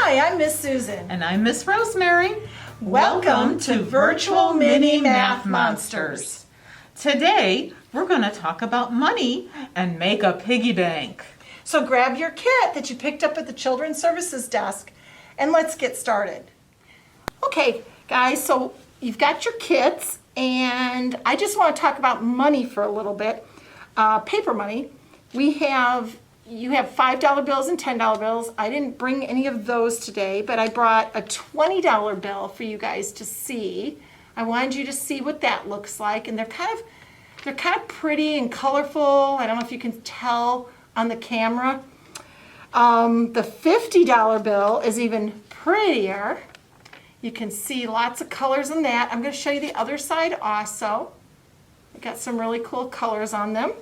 Hi, I'm Miss Susan. And I'm Miss Rosemary. Welcome to Virtual Mini Math Monsters. Today, we're going to talk about money and make a piggy bank. So grab your kit that you picked up at the Children's Services desk and let's get started. Okay, guys, so you've got your kits and I just want to talk about money for a little bit. Paper money. You have $5 bills and $10 bills. I didn't bring any of those today, but I brought a $20 bill for you guys to see. I wanted you to see what that looks like, and they're kind of pretty and colorful. I don't know if you can tell on the camera. The $50 bill is even prettier. You can see lots of colors in that. I'm going to show you the other side also. I got some really cool colors on them.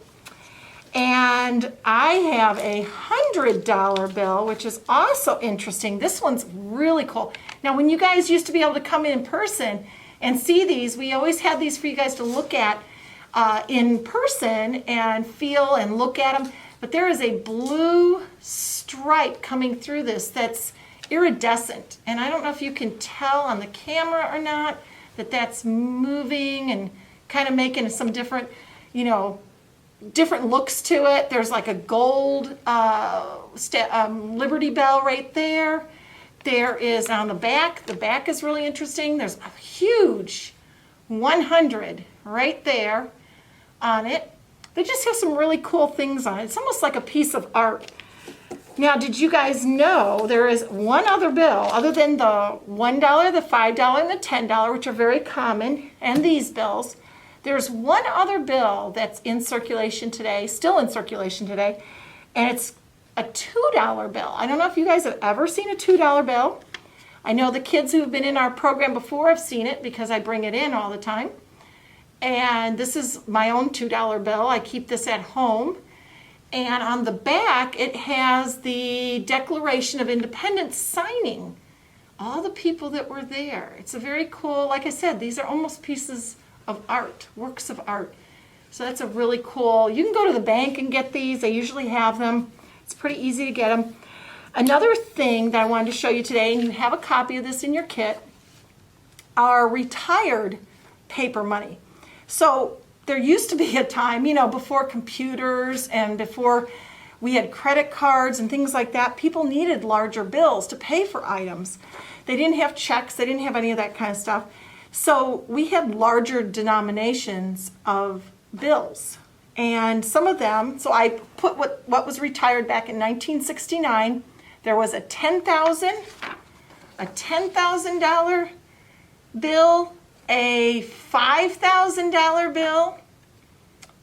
And I have a $100 bill, which is also interesting. This one's really cool. Now, when you guys used to be able to come in person and see these, we always had these for you guys to look at in person and feel and look at them. But there is a blue stripe coming through this that's iridescent. And I don't know if you can tell on the camera or not that that's moving and kind of making some different, different looks to it. There's like a gold Liberty Bell right there. There is on the back is really interesting. There's a huge 100 right there on it. They just have some really cool things on it. It's almost like a piece of art. Now, did you guys know there is one other bill other than the $1, the $5, and the $10, which are very common, and these bills? There's one other bill that's in circulation today, still in circulation today, and it's a $2 bill. I don't know if you guys have ever seen a $2 bill. I know the kids who have been in our program before have seen it because I bring it in all the time. And this is my own $2 bill. I keep this at home. And on the back, it has the Declaration of Independence signing all the people that were there. It's a very cool, like I said, these are almost pieces of art, works of art. So that's a really cool, you can go to the bank and get these. They usually have them. It's pretty easy to get them. Another thing that I wanted to show you today, and you have a copy of this in your kit, are retired paper money. So there used to be a time, before computers and before we had credit cards and things like that, people needed larger bills to pay for items. They didn't have checks, they didn't have any of that kind of stuff. So we had larger denominations of bills. And some of them, so I put what was retired back in 1969. There was a $10,000 bill, a $5,000 bill,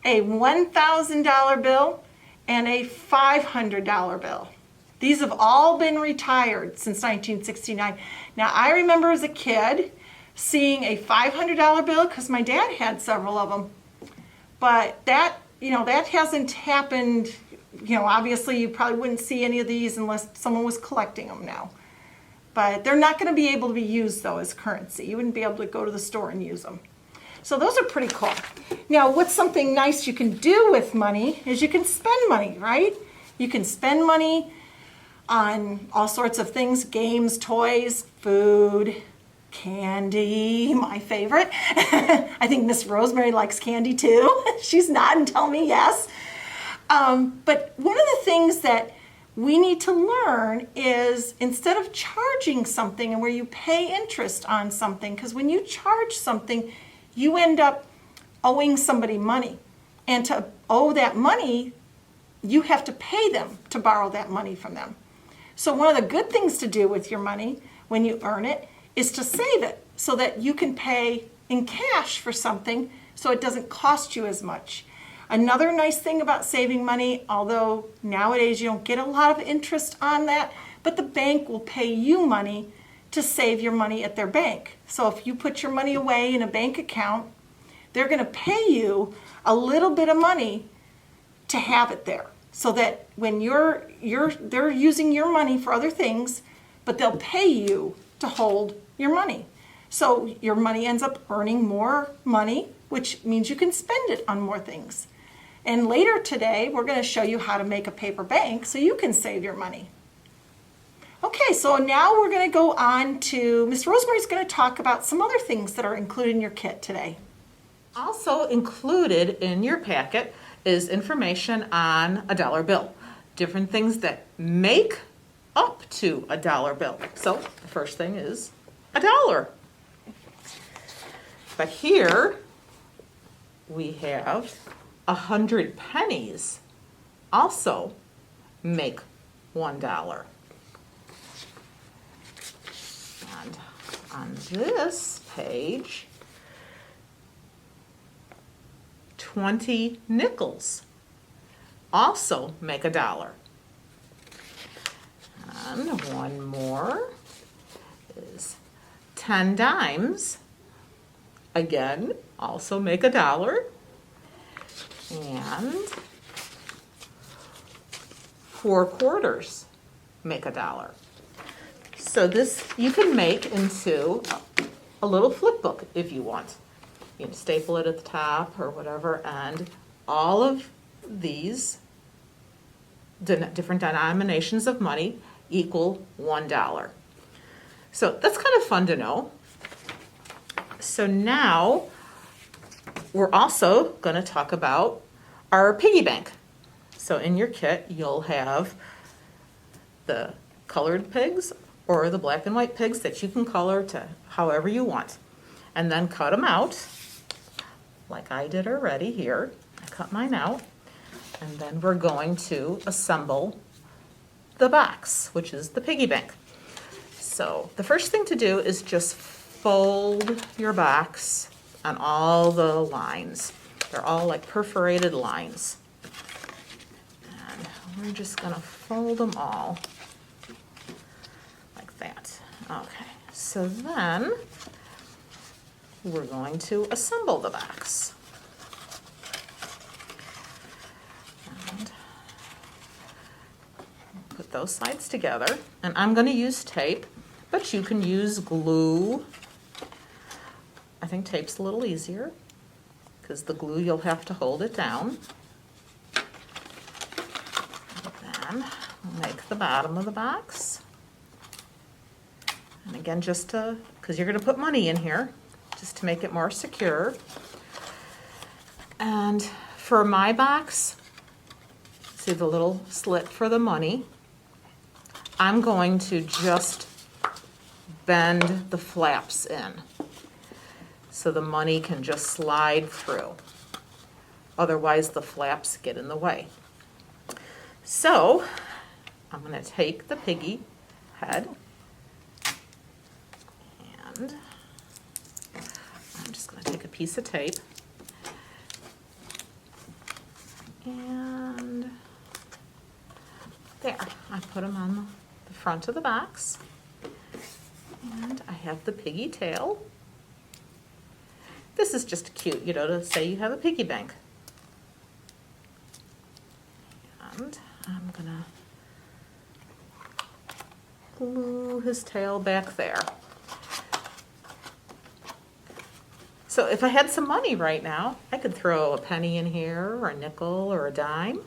a $1,000 bill, and a $500 bill. These have all been retired since 1969. Now, I remember as a kid seeing a $500 bill because my dad had several of them. But that hasn't happened. Obviously you probably wouldn't see any of these unless someone was collecting them now. But they're not going to be able to be used, though, as currency. You wouldn't be able to go to the store and use them. So those are pretty cool. Now, what's something nice you can do with money is you can spend money, right? You can spend money on all sorts of things, games, toys, food, candy, my favorite. I think Miss Rosemary likes candy too. She's nodding, telling me yes. But one of the things that we need to learn is instead of charging something and where you pay interest on something, because when you charge something, you end up owing somebody money. And to owe that money, you have to pay them to borrow that money from them. So one of the good things to do with your money when you earn it is to save it so that you can pay in cash for something so it doesn't cost you as much. Another nice thing about saving money, although nowadays you don't get a lot of interest on that, but the bank will pay you money to save your money at their bank. So if you put your money away in a bank account, they're going to pay you a little bit of money to have it there. So that when they're using your money for other things, but they'll pay you to hold your money. So your money ends up earning more money, which means you can spend it on more things. And later today, we're going to show you how to make a paper bank so you can save your money. Okay, so now we're going to go on to Miss Rosemary's going to talk about some other things that are included in your kit today. Also included in your packet is information on a dollar bill. Different things that make up to a dollar bill. So the first thing is $1. But here we have 100 pennies also make $1. And on this page, 20 nickels also make $1. And one more is 10 dimes, again, also make $1. And 4 quarters make $1. So this you can make into a little flip book if you want. You can staple it at the top or whatever, and all of these different denominations of money equal $1. So that's kind of fun to know. So now we're also going to talk about our piggy bank. So in your kit, you'll have the colored pigs or the black and white pigs that you can color to however you want. And then cut them out, like I did already here. I cut mine out. And then we're going to assemble the box, which is the piggy bank. So the first thing to do is just fold your box on all the lines. They're all like perforated lines. And we're just gonna fold them all like that. Okay, so then we're going to assemble the box. And put those sides together. And I'm going to use tape, but you can use glue. I think tape's a little easier because the glue you'll have to hold it down. And then we'll make the bottom of the box. And again, just to, because you're going to put money in here, just to make it more secure. And for my box, see the little slit for the money, I'm going to just bend the flaps in so the money can just slide through. Otherwise the flaps get in the way. So I'm going to take the piggy head and I'm just going to take a piece of tape and there, I put them on the front of the box. And I have the piggy tail. This is just cute, you know, to say you have a piggy bank. And I'm gonna glue his tail back there. So if I had some money right now, I could throw a penny in here, or a nickel, or a dime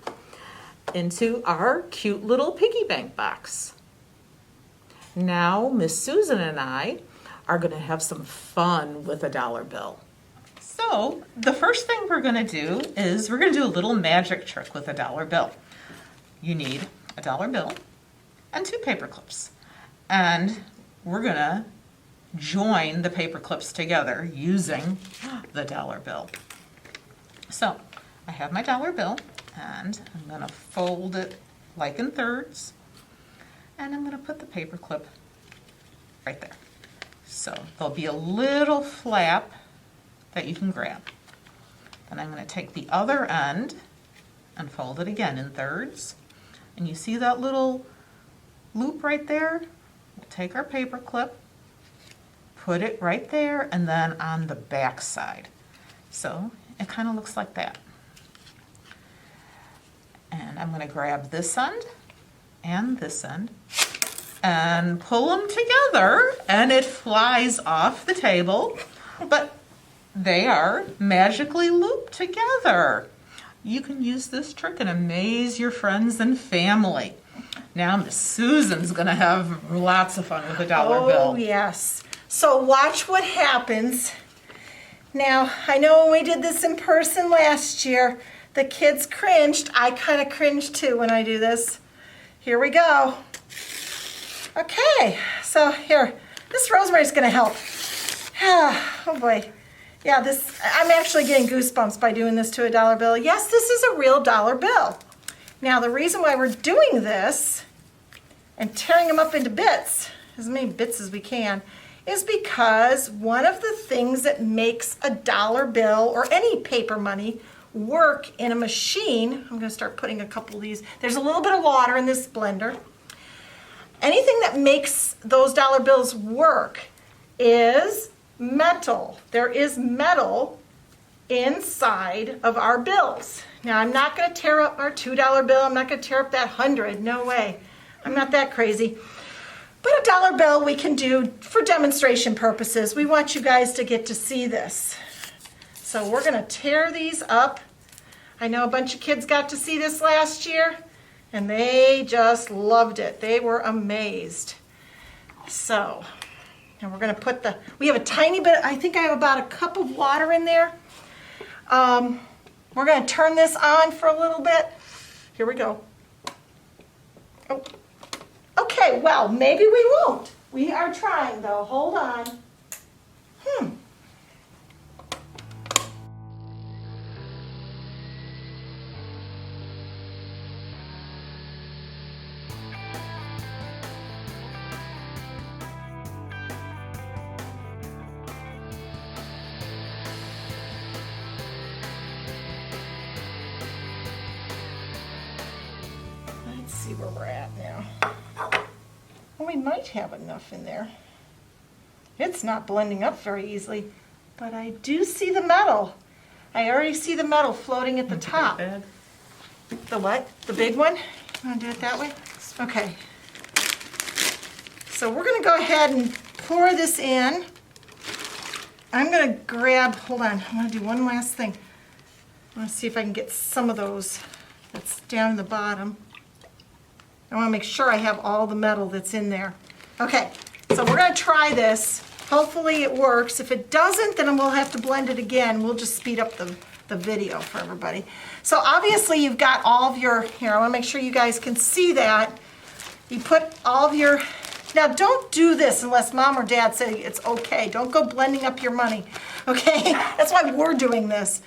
into our cute little piggy bank box. Now, Miss Susan and I are going to have some fun with a dollar bill. So, the first thing we're going to do is we're going to do a little magic trick with a dollar bill. You need a dollar bill and 2 paper clips. And we're going to join the paper clips together using the dollar bill. So, I have my dollar bill and I'm going to fold it like in thirds. And I'm going to put the paper clip right there. So there'll be a little flap that you can grab. Then I'm going to take the other end and fold it again in thirds. And you see that little loop right there? We'll take our paper clip, put it right there, and then on the back side. So it kind of looks like that. And I'm going to grab this end and this end and pull them together and it flies off the table, but they are magically looped together. You can use this trick and amaze your friends and family. Now Miss Susan's gonna have lots of fun with a dollar bill. Oh, yes. So watch what happens. Now, I know when we did this in person last year, the kids cringed. I kind of cringe too when I do this. Here we go. Okay, so here, this Rosemary's gonna help. Oh boy. Yeah, I'm actually getting goosebumps by doing this to a dollar bill. Yes, this is a real dollar bill. Now, the reason why we're doing this and tearing them up into bits, as many bits as we can, is because one of the things that makes a dollar bill or any paper money work in a machine, I'm gonna start putting a couple of these, there's a little bit of water in this blender. Anything that makes those dollar bills work is metal. There is metal inside of our bills. Now, I'm not gonna tear up our $2 bill, I'm not gonna tear up that 100, no way. I'm not that crazy. But a dollar bill we can do for demonstration purposes. We want you guys to get to see this. So we're gonna tear these up. I know a bunch of kids got to see this last year and they just loved it. They were amazed. So, and we're gonna put we have a tiny bit, I think I have about a cup of water in there. We're gonna turn this on for a little bit. Here we go. Oh. Okay, well, maybe we won't. We are trying though, hold on. Let's see where we're at now. Well, we might have enough in there. It's not blending up very easily, but I do see the metal. I already see the metal floating at the top. The what? The big one? You want to do it that way? Okay. So we're going to go ahead and pour this in. I'm going to grab, hold on, I want to do one last thing. I want to see if I can get some of those that's down in the bottom. I want to make sure I have all the metal that's in there. Okay, so we're going to try this. Hopefully it works. If it doesn't, then we'll have to blend it again. We'll just speed up the video for everybody. So obviously you've got all of your, here, I want to make sure you guys can see that. You put all of your, now don't do this unless mom or dad say it's okay. Don't go blending up your money, okay? That's why we're doing this.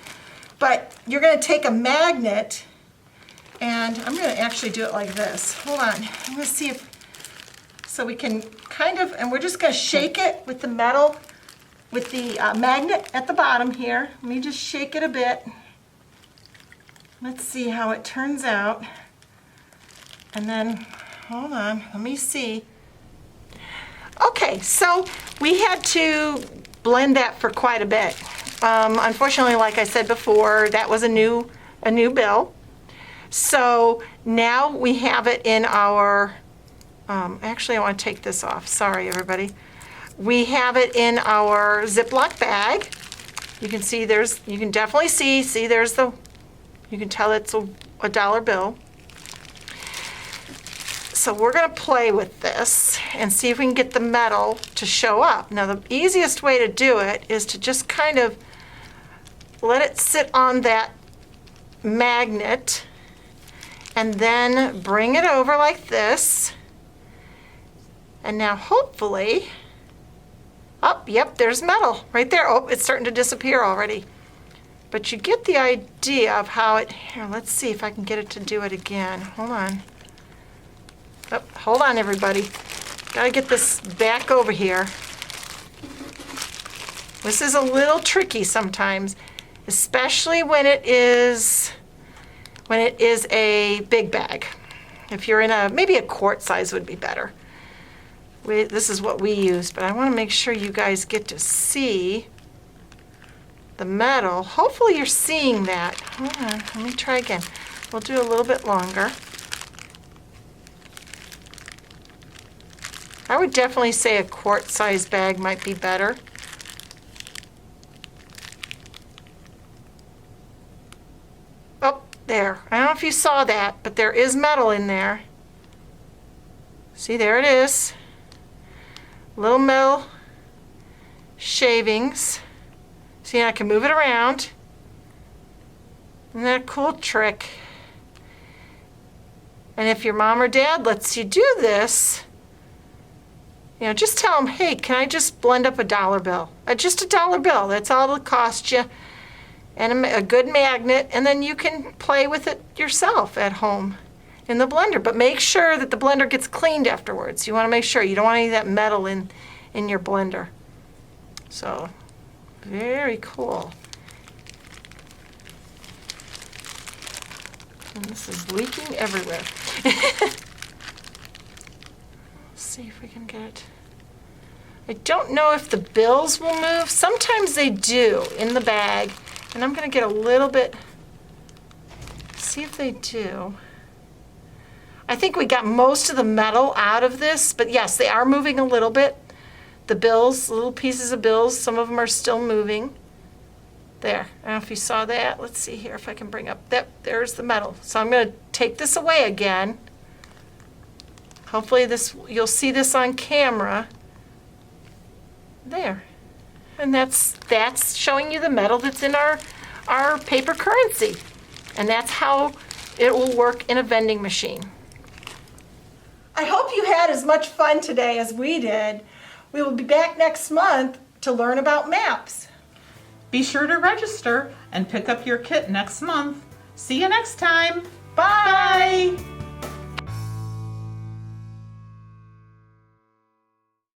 But you're going to take a magnet, and I'm going to actually do it like this. Hold on. I'm going to see if, so we can kind of, and we're just going to shake it with the metal, with the magnet at the bottom here. Let me just shake it a bit. Let's see how it turns out. And then, hold on, let me see. Okay, so we had to blend that for quite a bit. Unfortunately, like I said before, that was a new bill. So now we have it in our, actually I want to take this off, sorry everybody. We have it in our Ziploc bag. You can see you can definitely see there's you can tell it's a dollar bill. So we're going to play with this and see if we can get the metal to show up. Now the easiest way to do it is to just kind of let it sit on that magnet and then bring it over like this. And now hopefully, oh, yep, there's metal right there. Oh, it's starting to disappear already. But you get the idea of how it, here, let's see if I can get it to do it again. Hold on. Oh, hold on, everybody. Gotta get this back over here. This is a little tricky sometimes, especially when it is a big bag. If you're in maybe a quart size would be better. This is what we use, but I want to make sure you guys get to see the metal. Hopefully you're seeing that. Hold on, let me try again. We'll do a little bit longer. I would definitely say a quart size bag might be better. Oh, there. I don't know if you saw that, but there is metal in there. See, there it is. Little metal shavings. See, I can move it around. Isn't that a cool trick? And if your mom or dad lets you do this, just tell them, hey, can I just blend up a dollar bill? Just a dollar bill, that's all it'll cost you. And a good magnet, and then you can play with it yourself at home in the blender. But make sure that the blender gets cleaned afterwards. You want to make sure. You don't want any of that metal in your blender. So, very cool. And this is leaking everywhere. Let's see if we can get it. I don't know if the bills will move. Sometimes they do in the bag. And I'm going to get a little bit, see if they do. I think we got most of the metal out of this, but yes, they are moving a little bit. The bills, little pieces of bills, some of them are still moving. There, I don't know if you saw that. Let's see here if I can bring up that. There's the metal. So I'm going to take this away again. Hopefully you'll see this on camera. There. And that's showing you the metal that's in our paper currency. And that's how it will work in a vending machine. I hope you had as much fun today as we did. We will be back next month to learn about maps. Be sure to register and pick up your kit next month. See you next time. Bye!